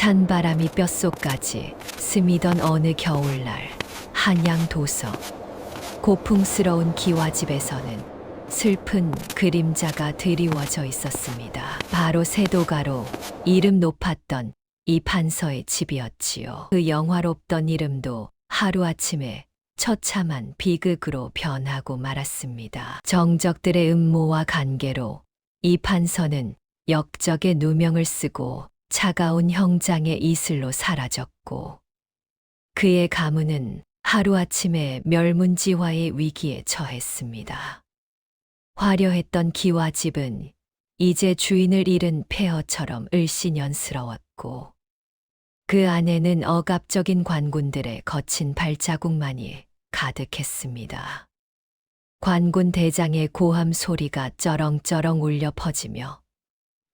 찬바람이 뼛속까지 스미던 어느 겨울날 한양 도서 고풍스러운 기와집에서는 슬픈 그림자가 드리워져 있었습니다. 바로 세도가로 이름 높았던 이 판서의 집이었지요. 그 영화롭던 이름도 하루아침에 처참한 비극으로 변하고 말았습니다. 정적들의 음모와 관계로 이 판서는 역적의 누명을 쓰고 차가운 형장의 이슬로 사라졌고, 그의 가문은 하루아침에 멸문지화의 위기에 처했습니다. 화려했던 기와집은 이제 주인을 잃은 폐허처럼 을씨년스러웠고, 그 안에는 억압적인 관군들의 거친 발자국만이 가득했습니다. 관군 대장의 고함 소리가 쩌렁쩌렁 울려 퍼지며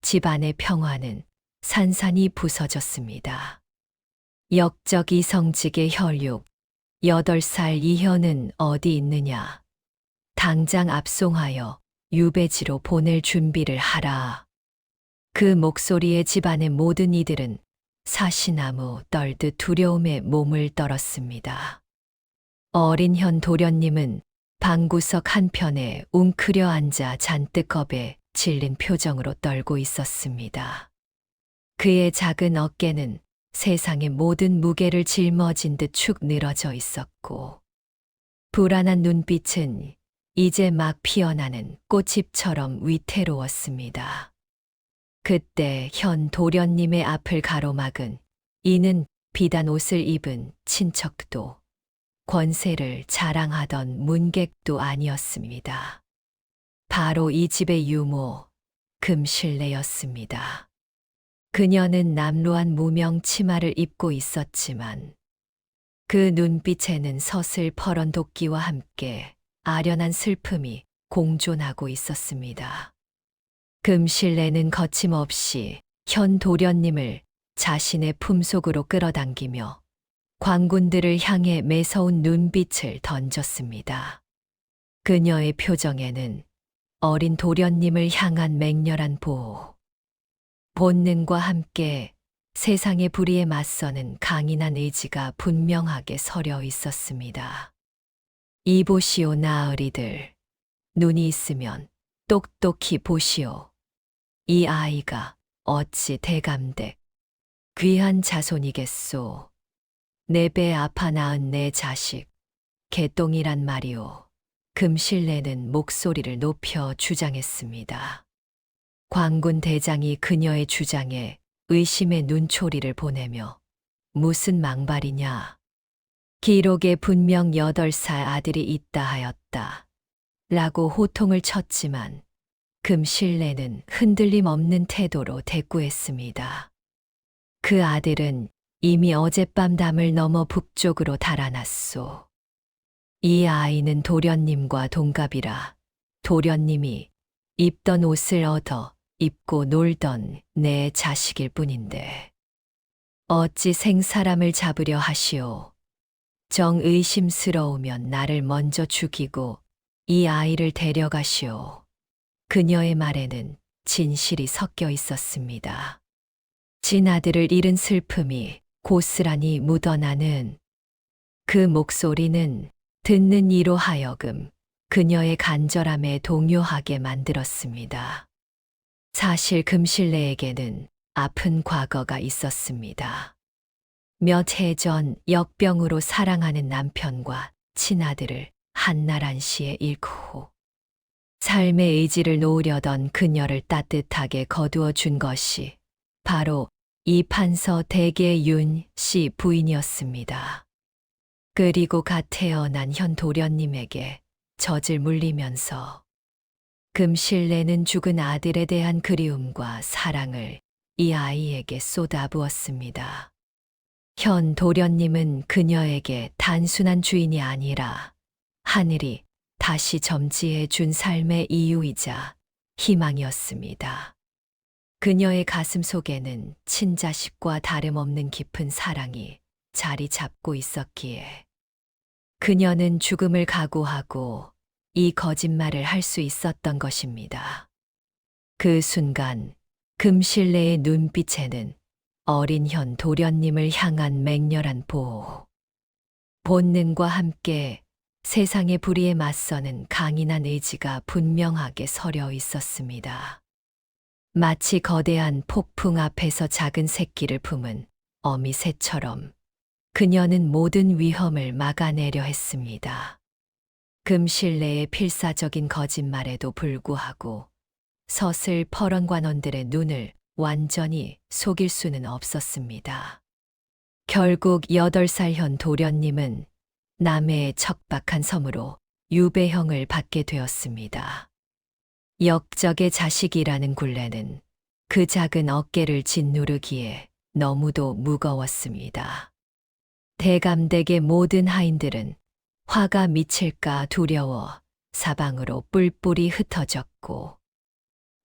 집안의 평화는 산산이 부서졌습니다. 역적 이성직의 혈육, 8살 이현은 어디 있느냐? 당장 압송하여 유배지로 보낼 준비를 하라. 그 목소리에 집안의 모든 이들은 사시나무 떨듯 두려움에 몸을 떨었습니다. 어린 현 도련님은 방구석 한편에 웅크려 앉아 잔뜩 겁에 질린 표정으로 떨고 있었습니다. 그의 작은 어깨는 세상의 모든 무게를 짊어진 듯 축 늘어져 있었고, 불안한 눈빛은 이제 막 피어나는 꽃잎처럼 위태로웠습니다. 그때 현 도련님의 앞을 가로막은 이는 비단 옷을 입은 친척도 권세를 자랑하던 문객도 아니었습니다. 바로 이 집의 유모, 금실내였습니다. 그녀는 남루한 무명 치마를 입고 있었지만 그 눈빛에는 서슬퍼런 도끼와 함께 아련한 슬픔이 공존하고 있었습니다. 금실내는 거침없이 현 도련님을 자신의 품속으로 끌어당기며 관군들을 향해 매서운 눈빛을 던졌습니다. 그녀의 표정에는 어린 도련님을 향한 맹렬한 보호, 본능과 함께 세상의 불의에 맞서는 강인한 의지가 분명하게 서려 있었습니다. 이보시오 나으리들, 눈이 있으면 똑똑히 보시오. 이 아이가 어찌 대감댁 귀한 자손이겠소. 내 배 아파 낳은 내 자식 개똥이란 말이오. 금실내는 목소리를 높여 주장했습니다. 관군 대장이 그녀의 주장에 의심의 눈초리를 보내며 무슨 망발이냐. 기록에 분명 8살 아들이 있다 하였다. 라고 호통을 쳤지만 금실내는 흔들림 없는 태도로 대꾸했습니다. 그 아들은 이미 어젯밤 담을 넘어 북쪽으로 달아났소. 이 아이는 도련님과 동갑이라 도련님이 입던 옷을 얻어 입고 놀던 내 자식일 뿐인데 어찌 생사람을 잡으려 하시오. 정의심스러우면 나를 먼저 죽이고 이 아이를 데려가시오. 그녀의 말에는 진실이 섞여 있었습니다. 친아들을 잃은 슬픔이 고스란히 묻어나는 그 목소리는 듣는 이로 하여금 그녀의 간절함에 동요하게 만들었습니다. 사실 금실내에게는 아픈 과거가 있었습니다. 몇 해 전 역병으로 사랑하는 남편과 친아들을 한날한시에 잃고 삶의 의지를 놓으려던 그녀를 따뜻하게 거두어 준 것이 바로 이 판서 대계윤 씨 부인이었습니다. 그리고 갓 태어난 현 도련님에게 젖을 물리면서 금실내는 죽은 아들에 대한 그리움과 사랑을 이 아이에게 쏟아부었습니다. 현 도련님은 그녀에게 단순한 주인이 아니라 하늘이 다시 점지해 준 삶의 이유이자 희망이었습니다. 그녀의 가슴 속에는 친자식과 다름없는 깊은 사랑이 자리 잡고 있었기에 그녀는 죽음을 각오하고 이 거짓말을 할 수 있었던 것입니다. 그 순간 금실내의 눈빛에는 어린 현 도련님을 향한 맹렬한 보호. 본능과 함께 세상의 불의에 맞서는 강인한 의지가 분명하게 서려 있었습니다. 마치 거대한 폭풍 앞에서 작은 새끼를 품은 어미 새처럼 그녀는 모든 위험을 막아내려 했습니다. 금실내의 필사적인 거짓말에도 불구하고 서슬 퍼런 관원들의 눈을 완전히 속일 수는 없었습니다. 결국 8살 현 도련님은 남해의 척박한 섬으로 유배형을 받게 되었습니다. 역적의 자식이라는 굴레는 그 작은 어깨를 짓누르기에 너무도 무거웠습니다. 대감댁의 모든 하인들은 화가 미칠까 두려워 사방으로 뿔뿔이 흩어졌고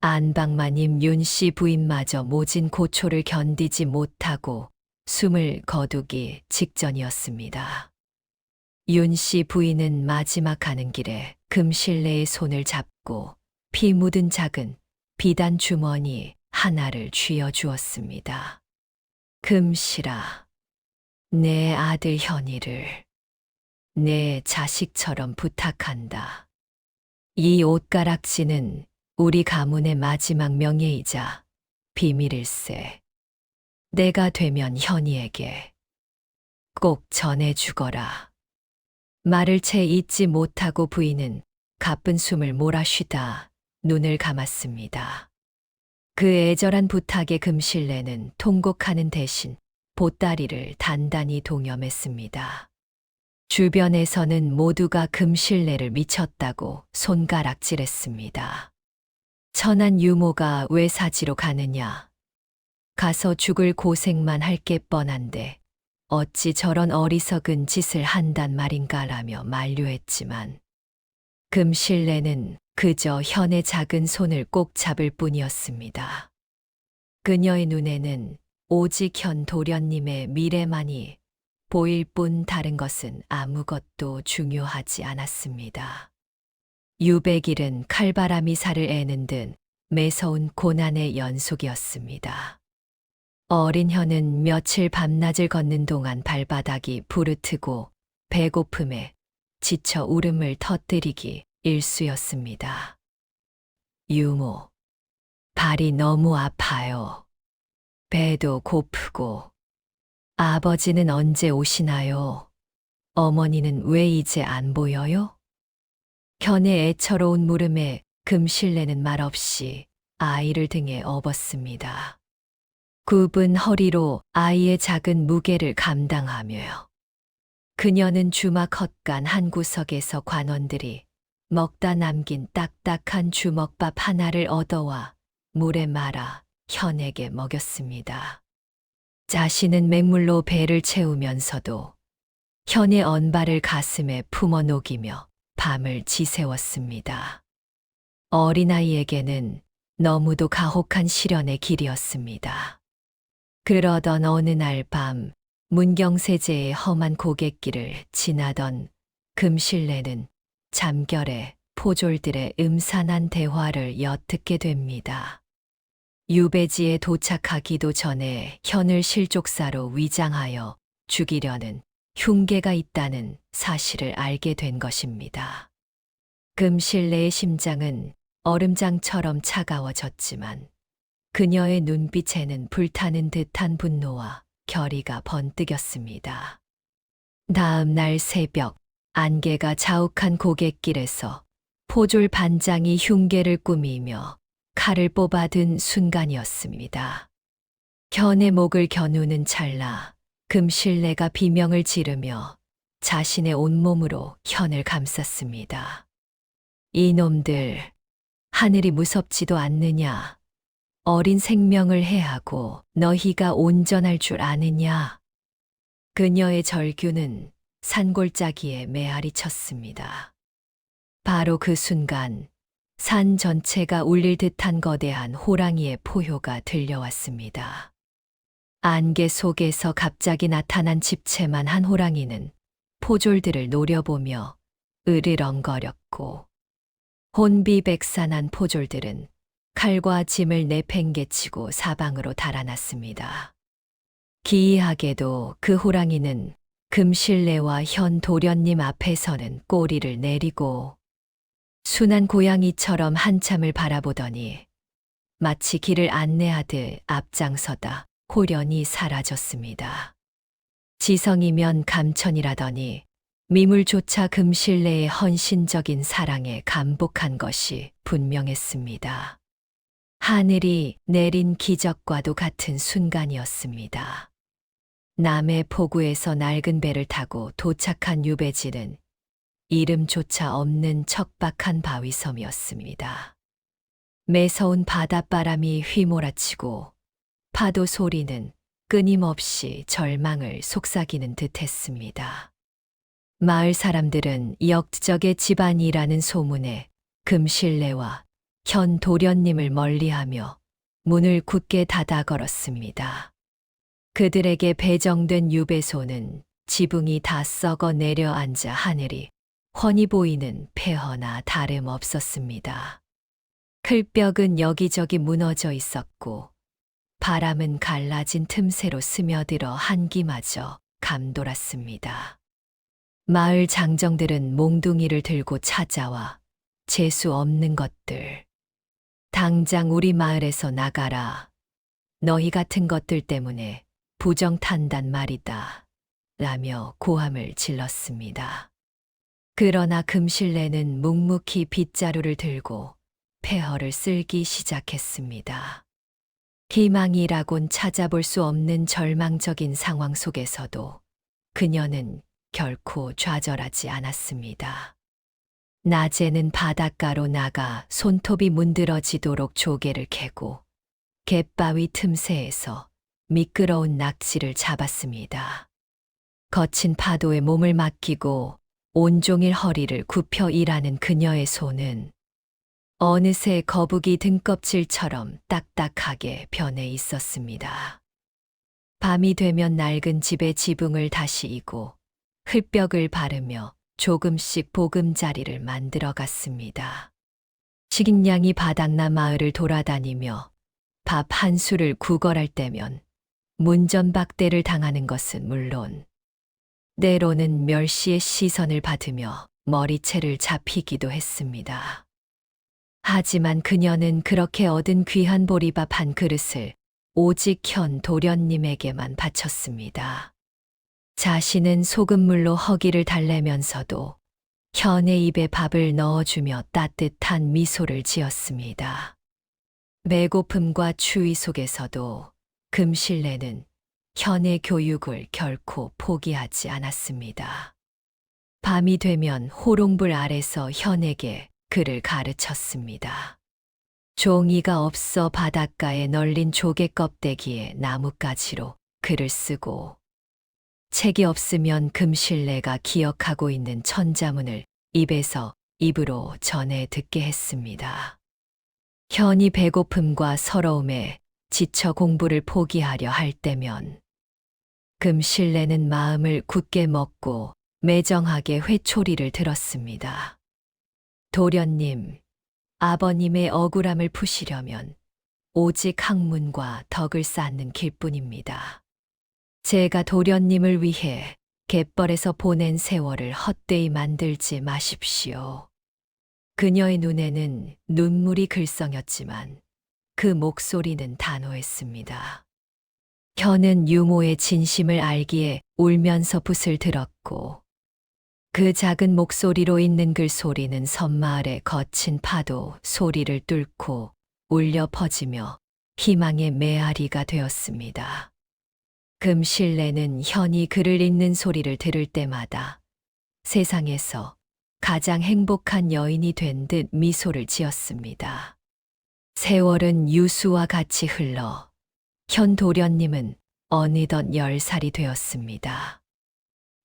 안방마님 윤씨 부인마저 모진 고초를 견디지 못하고 숨을 거두기 직전이었습니다. 윤씨 부인은 마지막 가는 길에 금실내의 손을 잡고 피 묻은 작은 비단 주머니 하나를 쥐어 주었습니다. 금실아, 내 아들 현이를 내 자식처럼 부탁한다. 이 옷가락지는 우리 가문의 마지막 명예이자 비밀일세. 내가 되면 현이에게 꼭 전해주거라. 말을 채 잊지 못하고 부인은 가쁜 숨을 몰아쉬다 눈을 감았습니다. 그 애절한 부탁에 금실내는 통곡하는 대신 보따리를 단단히 동염했습니다. 주변에서는 모두가 금실내를 미쳤다고 손가락질했습니다. 천한 유모가 왜 사지로 가느냐? 가서 죽을 고생만 할 게 뻔한데 어찌 저런 어리석은 짓을 한단 말인가라며 만류했지만 금실내는 그저 현의 작은 손을 꼭 잡을 뿐이었습니다. 그녀의 눈에는 오직 현 도련님의 미래만이 보일 뿐 다른 것은 아무것도 중요하지 않았습니다. 유백일은 칼바람이 살을 애는 듯 매서운 고난의 연속이었습니다. 어린 현은 며칠 밤낮을 걷는 동안 발바닥이 부르트고 배고픔에 지쳐 울음을 터뜨리기 일쑤였습니다. 유모, 발이 너무 아파요. 배도 고프고. 아버지는 언제 오시나요? 어머니는 왜 이제 안 보여요? 현의 애처로운 물음에 금실내는 말없이 아이를 등에 업었습니다. 굽은 허리로 아이의 작은 무게를 감당하며요. 그녀는 주막 헛간 한 구석에서 관원들이 먹다 남긴 딱딱한 주먹밥 하나를 얻어와 물에 말아 현에게 먹였습니다. 자신은 맹물로 배를 채우면서도 현의 언발을 가슴에 품어 녹이며 밤을 지새웠습니다. 어린아이에게는 너무도 가혹한 시련의 길이었습니다. 그러던 어느 날 밤 문경세제의 험한 고갯길을 지나던 금실내는 잠결에 포졸들의 음산한 대화를 엿듣게 됩니다. 유배지에 도착하기도 전에 현을 실족사로 위장하여 죽이려는 흉계가 있다는 사실을 알게 된 것입니다. 금실내의 심장은 얼음장처럼 차가워졌지만 그녀의 눈빛에는 불타는 듯한 분노와 결의가 번뜩였습니다. 다음 날 새벽 안개가 자욱한 고갯길에서 포졸 반장이 흉계를 꾸미며 칼을 뽑아든 순간이었습니다. 현의 목을 겨누는 찰나 금실내가 비명을 지르며 자신의 온몸으로 현을 감쌌습니다. 이놈들, 하늘이 무섭지도 않느냐? 어린 생명을 해하고 너희가 온전할 줄 아느냐? 그녀의 절규는 산골짜기에 메아리 쳤습니다. 바로 그 순간 산 전체가 울릴 듯한 거대한 호랑이의 포효가 들려왔습니다. 안개 속에서 갑자기 나타난 집채만 한 호랑이는 포졸들을 노려보며 으르렁거렸고 혼비백산한 포졸들은 칼과 짐을 내팽개치고 사방으로 달아났습니다. 기이하게도 그 호랑이는 금실내와 현 도련님 앞에서는 꼬리를 내리고 순한 고양이처럼 한참을 바라보더니 마치 길을 안내하듯 앞장서다 호련히 사라졌습니다. 지성이면 감천이라더니 미물조차 금실내의 헌신적인 사랑에 감복한 것이 분명했습니다. 하늘이 내린 기적과도 같은 순간이었습니다. 남해 포구에서 낡은 배를 타고 도착한 유배지는 이름조차 없는 척박한 바위섬이었습니다. 매서운 바닷바람이 휘몰아치고 파도 소리는 끊임없이 절망을 속삭이는 듯했습니다. 마을 사람들은 역적의 집안이라는 소문에 금실내와 현 도련님을 멀리하며 문을 굳게 닫아 걸었습니다. 그들에게 배정된 유배소는 지붕이 다 썩어 내려앉아 하늘이 훤히 보이는 폐허나 다름없었습니다. 클벽은 여기저기 무너져 있었고 바람은 갈라진 틈새로 스며들어 한기마저 감돌았습니다. 마을 장정들은 몽둥이를 들고 찾아와 재수 없는 것들, 당장 우리 마을에서 나가라. 너희 같은 것들 때문에 부정탄단 말이다. 라며 고함을 질렀습니다. 그러나 금실내는 묵묵히 빗자루를 들고 폐허를 쓸기 시작했습니다. 희망이라곤 찾아볼 수 없는 절망적인 상황 속에서도 그녀는 결코 좌절하지 않았습니다. 낮에는 바닷가로 나가 손톱이 문드러지도록 조개를 캐고 갯바위 틈새에서 미끄러운 낙지를 잡았습니다. 거친 파도에 몸을 맡기고 온종일 허리를 굽혀 일하는 그녀의 손은 어느새 거북이 등껍질처럼 딱딱하게 변해 있었습니다. 밤이 되면 낡은 집의 지붕을 다시 이고 흙벽을 바르며 조금씩 보금자리를 만들어 갔습니다. 식량이 바닥나 마을을 돌아다니며 밥 한 술을 구걸할 때면 문전박대를 당하는 것은 물론 때로는 멸시의 시선을 받으며 머리채를 잡히기도 했습니다. 하지만 그녀는 그렇게 얻은 귀한 보리밥 한 그릇을 오직 현 도련님에게만 바쳤습니다. 자신은 소금물로 허기를 달래면서도 현의 입에 밥을 넣어주며 따뜻한 미소를 지었습니다. 배고픔과 추위 속에서도 금실내는 현의 교육을 결코 포기하지 않았습니다. 밤이 되면 호롱불 아래서 현에게 글을 가르쳤습니다. 종이가 없어 바닷가에 널린 조개 껍데기에 나뭇가지로 글을 쓰고 책이 없으면 금실내가 기억하고 있는 천자문을 입에서 입으로 전해 듣게 했습니다. 현이 배고픔과 서러움에 지쳐 공부를 포기하려 할 때면 금실내는 마음을 굳게 먹고 매정하게 회초리를 들었습니다. 도련님, 아버님의 억울함을 푸시려면 오직 학문과 덕을 쌓는 길뿐입니다. 제가 도련님을 위해 갯벌에서 보낸 세월을 헛되이 만들지 마십시오. 그녀의 눈에는 눈물이 글썽였지만 그 목소리는 단호했습니다. 현은 유모의 진심을 알기에 울면서 붓을 들었고 그 작은 목소리로 있는 글 소리는 섬마을의 거친 파도 소리를 뚫고 울려 퍼지며 희망의 메아리가 되었습니다. 금실내는 현이 글을 읽는 소리를 들을 때마다 세상에서 가장 행복한 여인이 된 듯 미소를 지었습니다. 세월은 유수와 같이 흘러 현 도련님은 어느덧 10살이 되었습니다.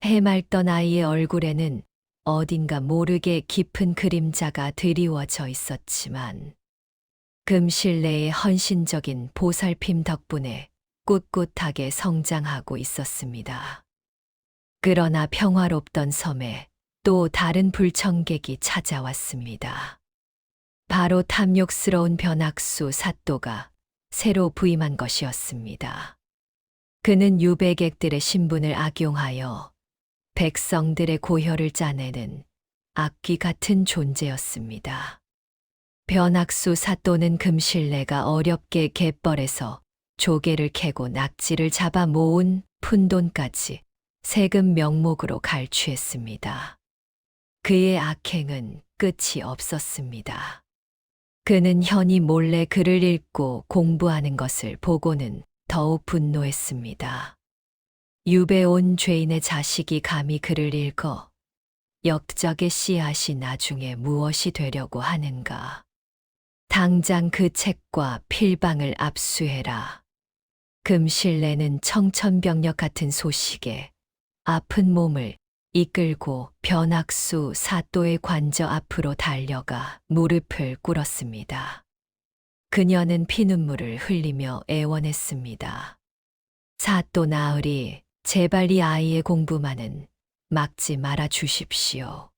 해맑던 아이의 얼굴에는 어딘가 모르게 깊은 그림자가 드리워져 있었지만 금실내의 헌신적인 보살핌 덕분에 꿋꿋하게 성장하고 있었습니다. 그러나 평화롭던 섬에 또 다른 불청객이 찾아왔습니다. 바로 탐욕스러운 변학수 사또가 새로 부임한 것이었습니다. 그는 유배객들의 신분을 악용하여 백성들의 고혈을 짜내는 악귀 같은 존재였습니다. 변학수 사또는 금실레가 어렵게 갯벌에서 조개를 캐고 낙지를 잡아 모은 푼돈까지 세금 명목으로 갈취했습니다. 그의 악행은 끝이 없었습니다. 그는 현이 몰래 글을 읽고 공부하는 것을 보고는 더욱 분노했습니다. 유배 온 죄인의 자식이 감히 글을 읽어 역적의 씨앗이 나중에 무엇이 되려고 하는가. 당장 그 책과 필방을 압수해라. 금실레는 청천벽력 같은 소식에 아픈 몸을 이끌고 변학수 사또의 관저 앞으로 달려가 무릎을 꿇었습니다. 그녀는 피눈물을 흘리며 애원했습니다. 사또 나으리, 제발 이 아이의 공부만은 막지 말아 주십시오.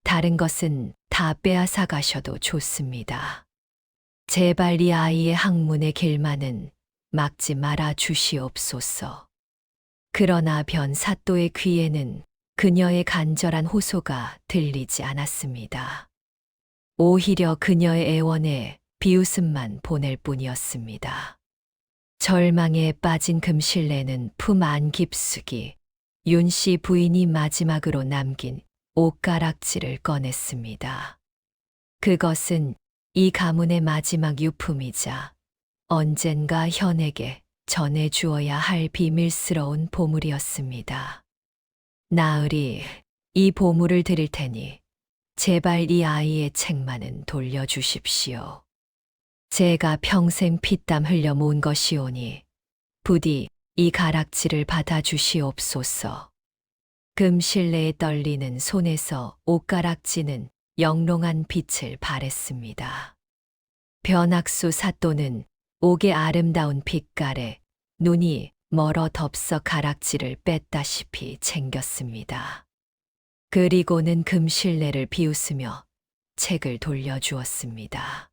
다른 것은 다 빼앗아 가셔도 좋습니다. 제발 이 아이의 학문의 길만은 막지 말아 주시옵소서. 그러나 변 사또의 귀에는 그녀의 간절한 호소가 들리지 않았습니다. 오히려 그녀의 애원에 비웃음만 보낼 뿐이었습니다. 절망에 빠진 금실레는 품 안 깊숙이 윤씨 부인이 마지막으로 남긴 옷가락지를 꺼냈습니다. 그것은 이 가문의 마지막 유품이자 언젠가 현에게 전해주어야 할 비밀스러운 보물이었습니다. 나으리, 이 보물을 드릴 테니 제발 이 아이의 책만은 돌려주십시오. 제가 평생 피땀 흘려 모은 것이오니 부디 이 가락지를 받아주시옵소서. 금실레에 떨리는 손에서 옷가락지는 영롱한 빛을 발했습니다. 변학수 사또는 옥의 아름다운 빛깔에 눈이 멀어 덥석 가락지를 뺐다시피 챙겼습니다. 그리고는 금실레를 비웃으며 책을 돌려주었습니다.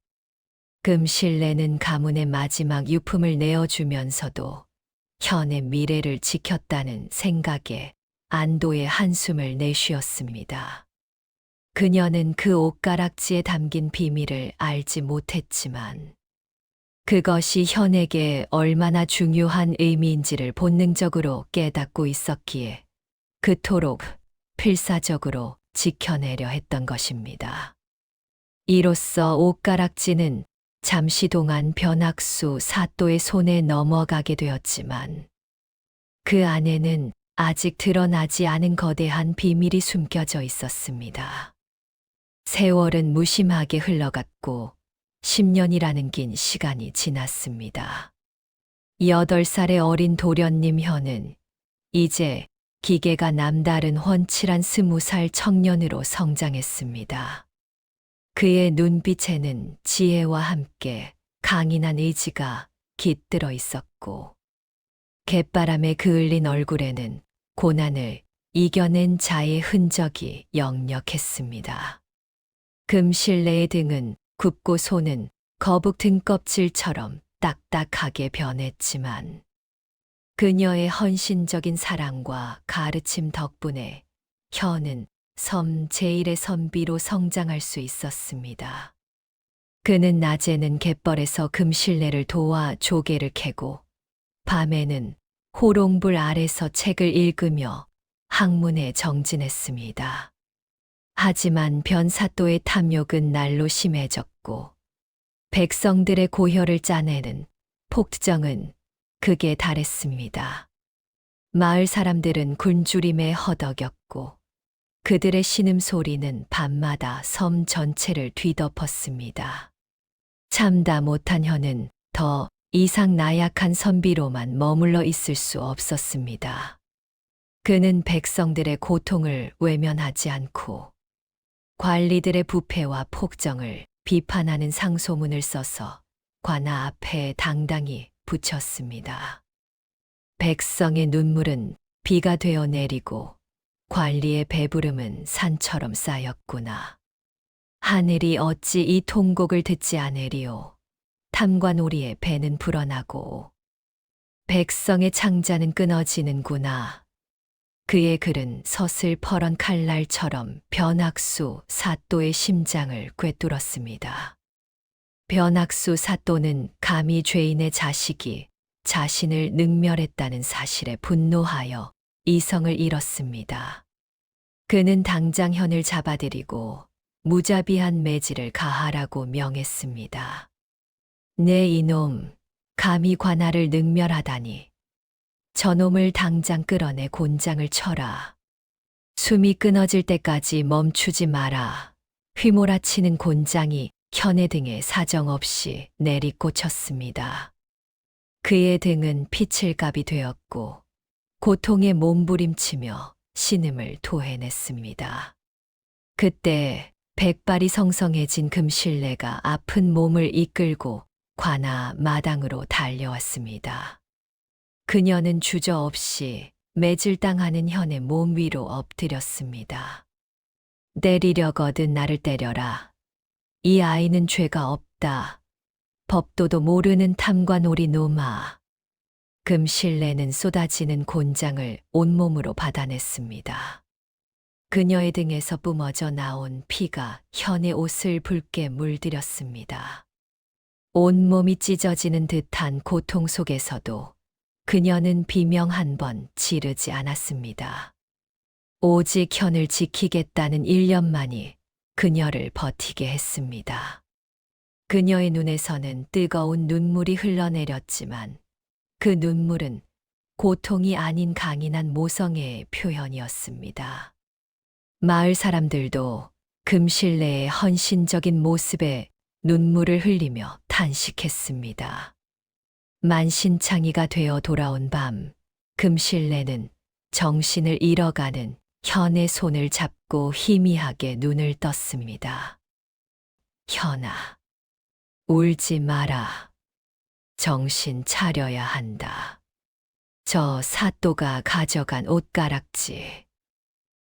금실레는 가문의 마지막 유품을 내어주면서도 현의 미래를 지켰다는 생각에 안도의 한숨을 내쉬었습니다. 그녀는 그 옷가락지에 담긴 비밀을 알지 못했지만 그것이 현에게 얼마나 중요한 의미인지를 본능적으로 깨닫고 있었기에 그토록 필사적으로 지켜내려 했던 것입니다. 이로써 옷가락지는 잠시 동안 변학수 사또의 손에 넘어가게 되었지만 그 안에는 아직 드러나지 않은 거대한 비밀이 숨겨져 있었습니다. 세월은 무심하게 흘러갔고 10년이라는 긴 시간이 지났습니다. 8살의 어린 도련님 현은 이제 기계가 남다른 훤칠한 20살 청년으로 성장했습니다. 그의 눈빛에는 지혜와 함께 강인한 의지가 깃들어 있었고 갯바람에 그을린 얼굴에는 고난을 이겨낸 자의 흔적이 역력했습니다. 금실레의 등은 굽고 손은 거북 등껍질처럼 딱딱하게 변했지만 그녀의 헌신적인 사랑과 가르침 덕분에 현은 섬 제1의 선비로 성장할 수 있었습니다. 그는 낮에는 갯벌에서 금실레를 도와 조개를 캐고 밤에는 호롱불 아래서 책을 읽으며 학문에 정진했습니다. 하지만 변사또의 탐욕은 날로 심해졌고 백성들의 고혈을 짜내는 폭정은 극에 달했습니다. 마을 사람들은 굶주림에 허덕였고 그들의 신음소리는 밤마다 섬 전체를 뒤덮었습니다. 참다 못한 현은 더 이상 나약한 선비로만 머물러 있을 수 없었습니다. 그는 백성들의 고통을 외면하지 않고 관리들의 부패와 폭정을 비판하는 상소문을 써서 관아 앞에 당당히 붙였습니다. 백성의 눈물은 비가 되어 내리고 관리의 배부름은 산처럼 쌓였구나. 하늘이 어찌 이 통곡을 듣지 않으리오. 탐관오리의 배는 불어나고 백성의 창자는 끊어지는구나. 그의 글은 서슬퍼런 칼날처럼 변학수 사또의 심장을 꿰뚫었습니다. 변학수 사또는 감히 죄인의 자식이 자신을 능멸했다는 사실에 분노하여 이성을 잃었습니다. 그는 당장 현을 잡아들이고 무자비한 매질을 가하라고 명했습니다. 네 이놈, 감히 관아를 능멸하다니. 저놈을 당장 끌어내 곤장을 쳐라. 숨이 끊어질 때까지 멈추지 마라. 휘몰아치는 곤장이 현의 등에 사정없이 내리꽂혔습니다. 그의 등은 피칠갑이 되었고 고통에 몸부림치며 신음을 토해냈습니다. 그때 백발이 성성해진 금실내가 아픈 몸을 이끌고 관아 마당으로 달려왔습니다. 그녀는 주저없이 매질당하는 현의 몸 위로 엎드렸습니다. 때리려거든 나를 때려라. 이 아이는 죄가 없다. 법도도 모르는 탐관오리 놈아. 금실내는 쏟아지는 곤장을 온몸으로 받아냈습니다. 그녀의 등에서 뿜어져 나온 피가 현의 옷을 붉게 물들였습니다. 온몸이 찢어지는 듯한 고통 속에서도 그녀는 비명 한 번 지르지 않았습니다. 오직 현을 지키겠다는 일념만이 그녀를 버티게 했습니다. 그녀의 눈에서는 뜨거운 눈물이 흘러내렸지만 그 눈물은 고통이 아닌 강인한 모성애의 표현이었습니다. 마을 사람들도 금실내의 헌신적인 모습에 눈물을 흘리며 탄식했습니다. 만신창이가 되어 돌아온 밤, 금실내는 정신을 잃어가는 현의 손을 잡고 희미하게 눈을 떴습니다. 현아, 울지 마라. 정신 차려야 한다. 저 사또가 가져간 옷가락지.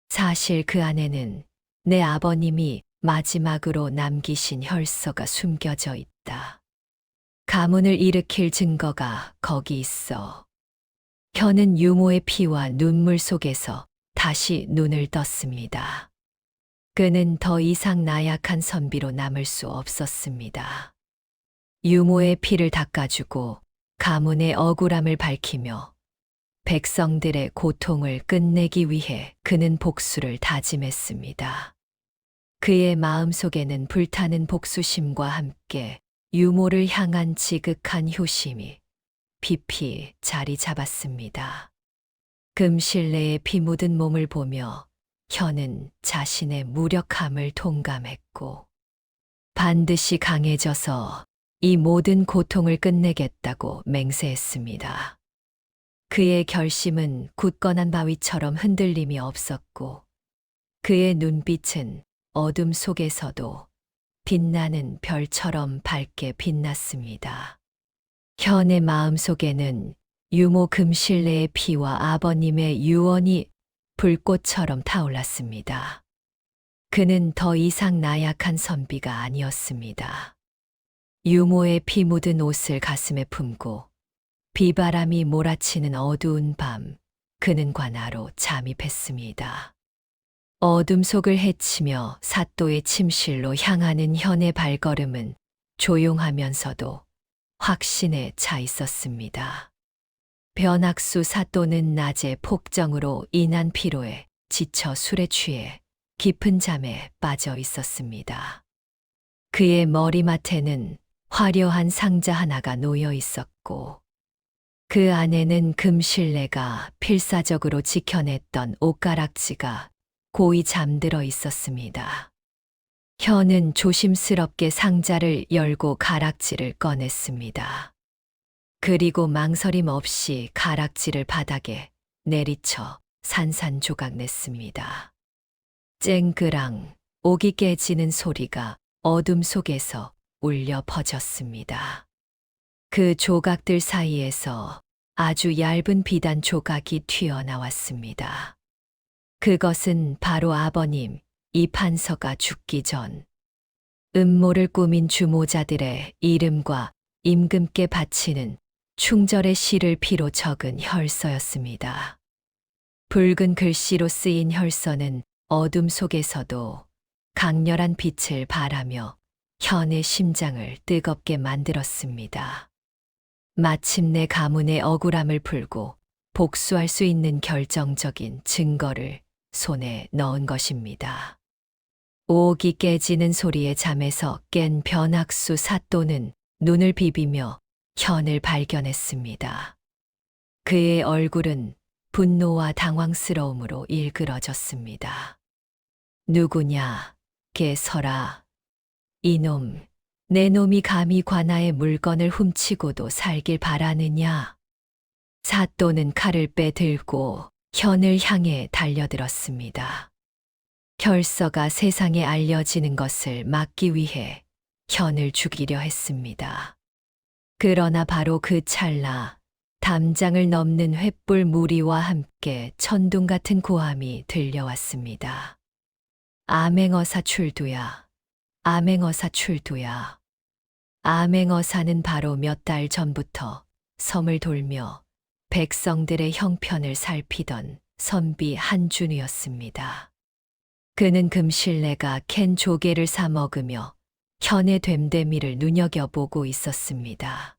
사실 그 안에는 내 아버님이 마지막으로 남기신 혈서가 숨겨져 있다. 가문을 일으킬 증거가 거기 있어. 현은 유모의 피와 눈물 속에서 다시 눈을 떴습니다. 그는 더 이상 나약한 선비로 남을 수 없었습니다. 유모의 피를 닦아주고 가문의 억울함을 밝히며 백성들의 고통을 끝내기 위해 그는 복수를 다짐했습니다. 그의 마음속에는 불타는 복수심과 함께 유모를 향한 지극한 효심이 깊이 자리 잡았습니다. 금실내의 피 묻은 몸을 보며 현은 자신의 무력함을 동감했고 반드시 강해져서 이 모든 고통을 끝내겠다고 맹세했습니다. 그의 결심은 굳건한 바위처럼 흔들림이 없었고 그의 눈빛은 어둠 속에서도 빛나는 별처럼 밝게 빛났습니다. 현의 마음속에는 유모 금실내의 피와 아버님의 유언이 불꽃처럼 타올랐습니다. 그는 더 이상 나약한 선비가 아니었습니다. 유모의 피 묻은 옷을 가슴에 품고 비바람이 몰아치는 어두운 밤, 그는 관아로 잠입했습니다. 어둠 속을 헤치며 사또의 침실로 향하는 현의 발걸음은 조용하면서도 확신에 차 있었습니다. 변학수 사또는 낮에 폭정으로 인한 피로에 지쳐 술에 취해 깊은 잠에 빠져 있었습니다. 그의 머리맡에는 화려한 상자 하나가 놓여 있었고 그 안에는 금실내가 필사적으로 지켜냈던 옷가락지가 고이 잠들어 있었습니다. 현은 조심스럽게 상자를 열고 가락지를 꺼냈습니다. 그리고 망설임 없이 가락지를 바닥에 내리쳐 산산조각 냈습니다. 쨍그랑 옥이 깨지는 소리가 어둠 속에서 울려 퍼졌습니다. 그 조각들 사이에서 아주 얇은 비단 조각이 튀어나왔습니다. 그것은 바로 아버님 이판서가 죽기 전 음모를 꾸민 주모자들의 이름과 임금께 바치는 충절의 시를 피로 적은 혈서였습니다. 붉은 글씨로 쓰인 혈서는 어둠 속에서도 강렬한 빛을 발하며 현의 심장을 뜨겁게 만들었습니다. 마침내 가문의 억울함을 풀고 복수할 수 있는 결정적인 증거를 손에 넣은 것입니다. 옥이 깨지는 소리에 잠에서 깬 변학수 사또는 눈을 비비며 현을 발견했습니다. 그의 얼굴은 분노와 당황스러움으로 일그러졌습니다. 누구냐, 개설아. 이놈, 내 놈이 감히 관아의 물건을 훔치고도 살길 바라느냐. 사또는 칼을 빼들고 현을 향해 달려들었습니다. 혈서가 세상에 알려지는 것을 막기 위해 현을 죽이려 했습니다. 그러나 바로 그 찰나 담장을 넘는 횃불 무리와 함께 천둥 같은 고함이 들려왔습니다. 암행어사 출두야. 암행어사 출두야. 암행어사는 바로 몇 달 전부터 섬을 돌며 백성들의 형편을 살피던 선비 한준이었습니다. 그는 금실내가 캔 조개를 사 먹으며 현의 됨됨이를 눈여겨보고 있었습니다.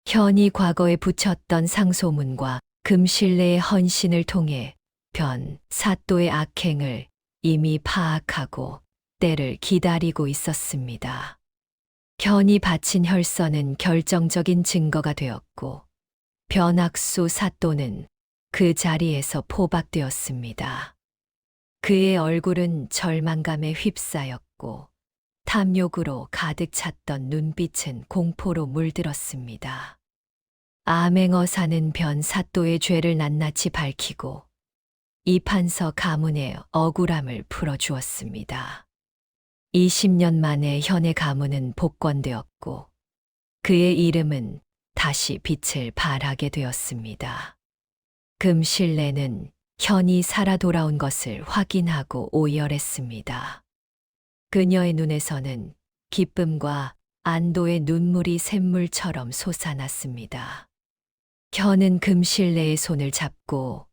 현이 과거에 붙였던 상소문과 금실내의 헌신을 통해 변 사또의 악행을 이미 파악하고 때를 기다리고 있었습니다. 현이 바친 혈서는 결정적인 증거가 되었고 변학수 사또는 그 자리에서 포박되었습니다. 그의 얼굴은 절망감에 휩싸였고 탐욕으로 가득 찼던 눈빛은 공포로 물들었습니다. 암행어사는 변 사또의 죄를 낱낱이 밝히고 이판서 가문의 억울함을 풀어주었습니다. 20년 만에 현의 가문은 복권되었고 그의 이름은 다시 빛을 발하게 되었습니다. 금실내는 현이 살아 돌아온 것을 확인하고 오열했습니다. 그녀의 눈에서는 기쁨과 안도의 눈물이 샘물처럼 솟아났습니다. 현은 금실내의 손을 잡고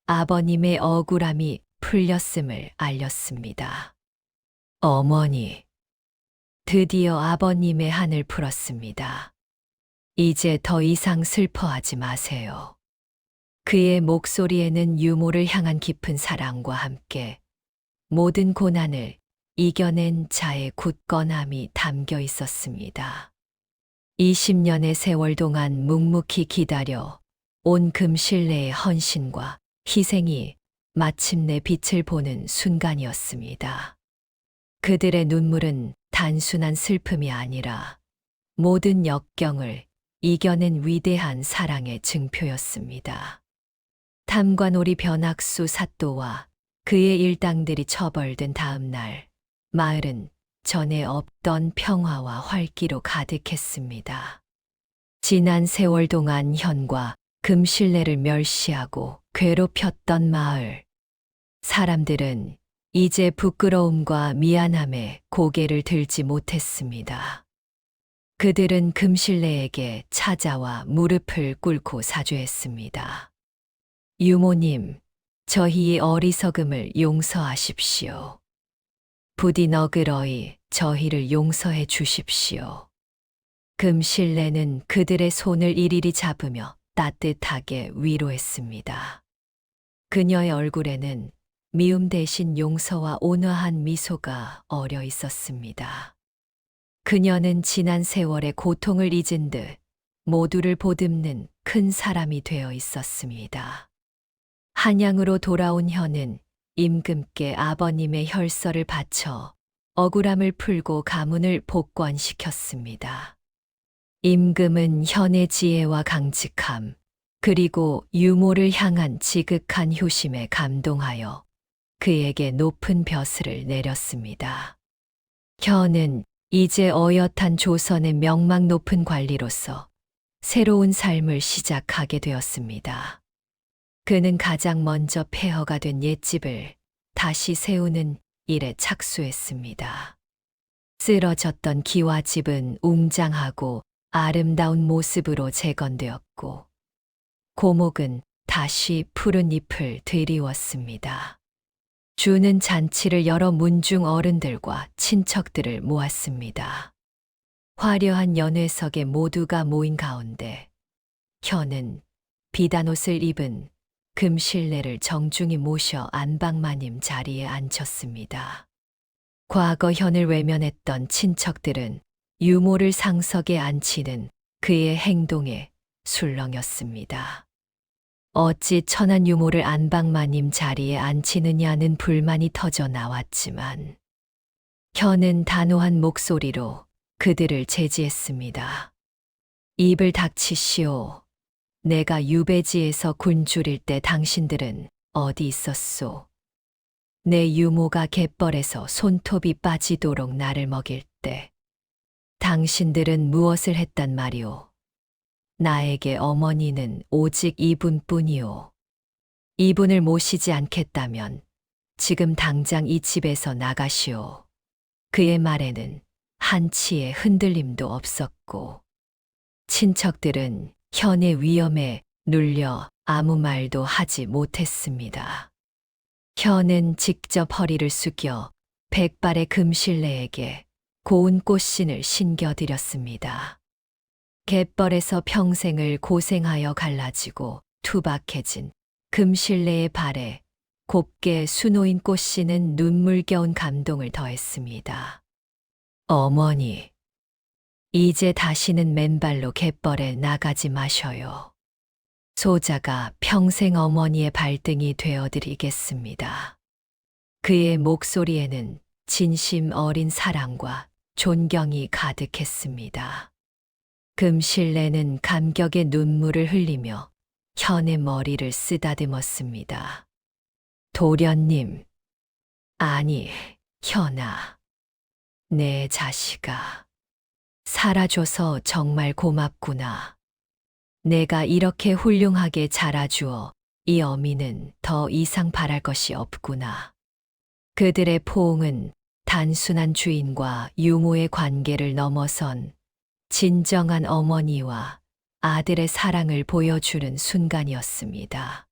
아버님의 억울함이 풀렸음을 알렸습니다. 어머니, 드디어 아버님의 한을 풀었습니다. 이제 더 이상 슬퍼하지 마세요. 그의 목소리에는 유모를 향한 깊은 사랑과 함께 모든 고난을 이겨낸 자의 굳건함이 담겨 있었습니다. 20년의 세월 동안 묵묵히 기다려 온 금실내의 헌신과 희생이 마침내 빛을 보는 순간이었습니다. 그들의 눈물은 단순한 슬픔이 아니라 모든 역경을 이겨낸 위대한 사랑의 증표였습니다. 탐관오리 변학수 사또와 그의 일당들이 처벌된 다음 날, 마을은 전에 없던 평화와 활기로 가득했습니다. 지난 세월 동안 현과 금실내를 멸시하고 괴롭혔던 마을. 사람들은 이제 부끄러움과 미안함에 고개를 들지 못했습니다. 그들은 금실내에게 찾아와 무릎을 꿇고 사죄했습니다. 유모님, 저희의 어리석음을 용서하십시오. 부디 너그러이 저희를 용서해 주십시오. 금실내는 그들의 손을 일일이 잡으며 따뜻하게 위로했습니다. 그녀의 얼굴에는 미움 대신 용서와 온화한 미소가 어려 있었습니다. 그녀는 지난 세월의 고통을 잊은 듯 모두를 보듬는 큰 사람이 되어 있었습니다. 한양으로 돌아온 현은 임금께 아버님의 혈서를 바쳐 억울함을 풀고 가문을 복권시켰습니다. 임금은 현의 지혜와 강직함, 그리고 유모를 향한 지극한 효심에 감동하여 그에게 높은 벼슬을 내렸습니다. 현은 이제 어엿한 조선의 명망 높은 관리로서 새로운 삶을 시작하게 되었습니다. 그는 가장 먼저 폐허가 된 옛집을 다시 세우는 일에 착수했습니다. 쓰러졌던 기와집은 웅장하고 아름다운 모습으로 재건되었고 고목은 다시 푸른 잎을 되리웠습니다. 주는 잔치를 열어 문중 어른들과 친척들을 모았습니다. 화려한 연회석에 모두가 모인 가운데 현은 비단옷을 입은 금실내를 정중히 모셔 안방마님 자리에 앉혔습니다. 과거 현을 외면했던 친척들은 유모를 상석에 앉히는 그의 행동에 술렁였습니다. 어찌 천한 유모를 안방마님 자리에 앉히느냐는 불만이 터져 나왔지만 현은 단호한 목소리로 그들을 제지했습니다. 입을 닥치시오. 내가 유배지에서 굶주릴 때 당신들은 어디 있었소? 내 유모가 갯벌에서 손톱이 빠지도록 나를 먹일 때 당신들은 무엇을 했단 말이오? 나에게 어머니는 오직 이분뿐이오. 이분을 모시지 않겠다면 지금 당장 이 집에서 나가시오. 그의 말에는 한치의 흔들림도 없었고 친척들은 현의 위험에 눌려 아무 말도 하지 못했습니다. 현은 직접 허리를 숙여 백발의 금실내에게 고운 꽃신을 신겨드렸습니다. 갯벌에서 평생을 고생하여 갈라지고 투박해진 금실내의 발에 곱게 수놓인 꽃신은 눈물겨운 감동을 더했습니다. 어머니, 이제 다시는 맨발로 갯벌에 나가지 마셔요. 소자가 평생 어머니의 발등이 되어드리겠습니다. 그의 목소리에는 진심 어린 사랑과 존경이 가득했습니다. 금실내는 감격의 눈물을 흘리며 현의 머리를 쓰다듬었습니다. 도련님, 아니, 현아, 내 자식아, 살아줘서 정말 고맙구나. 내가 이렇게 훌륭하게 자라주어 이 어미는 더 이상 바랄 것이 없구나. 그들의 포옹은 단순한 주인과 유모의 관계를 넘어선 진정한 어머니와 아들의 사랑을 보여주는 순간이었습니다.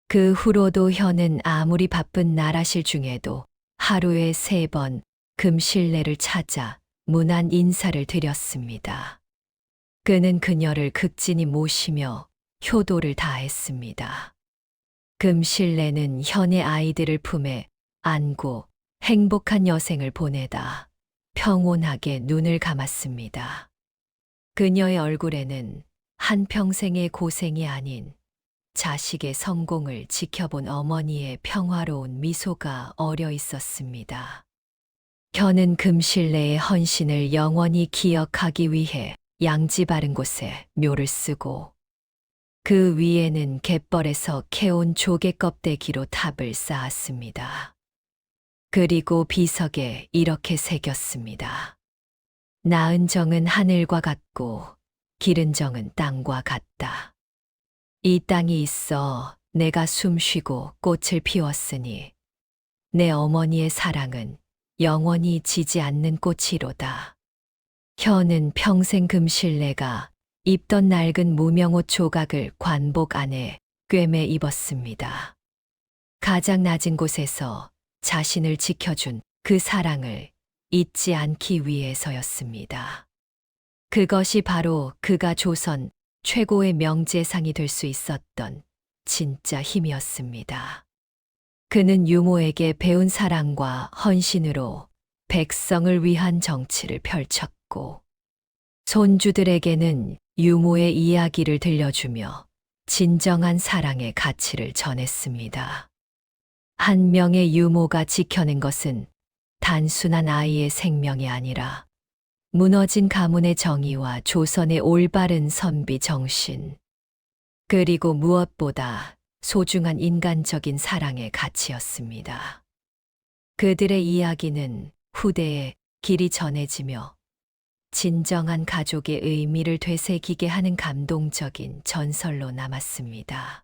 그 후로도 현은 아무리 바쁜 나라실 중에도 하루에 3번 금실내를 찾아 문안 인사를 드렸습니다. 그는 그녀를 극진히 모시며 효도를 다했습니다. 금실내는 현의 아이들을 품에 안고 행복한 여생을 보내다 평온하게 눈을 감았습니다. 그녀의 얼굴에는 한평생의 고생이 아닌 자식의 성공을 지켜본 어머니의 평화로운 미소가 어려 있었습니다. 현은 금실내의 헌신을 영원히 기억하기 위해 양지 바른 곳에 묘를 쓰고 그 위에는 갯벌에서 캐온 조개 껍데기로 탑을 쌓았습니다. 그리고 비석에 이렇게 새겼습니다. 낳은 정은 하늘과 같고 기른 정은 땅과 같다. 이 땅이 있어 내가 숨쉬고 꽃을 피웠으니 내 어머니의 사랑은 영원히 지지 않는 꽃이로다. 현은 평생 금실내가 입던 낡은 무명옷 조각을 관복 안에 꿰매 입었습니다. 가장 낮은 곳에서 자신을 지켜준 그 사랑을 잊지 않기 위해서였습니다. 그것이 바로 그가 조선 최고의 명재상이 될 수 있었던 진짜 힘이었습니다. 그는 유모에게 배운 사랑과 헌신으로 백성을 위한 정치를 펼쳤고 손주들에게는 유모의 이야기를 들려주며 진정한 사랑의 가치를 전했습니다. 한 명의 유모가 지켜낸 것은 단순한 아이의 생명이 아니라 무너진 가문의 정의와 조선의 올바른 선비 정신, 그리고 무엇보다 소중한 인간적인 사랑의 가치였습니다. 그들의 이야기는 후대에 길이 전해지며 진정한 가족의 의미를 되새기게 하는 감동적인 전설로 남았습니다.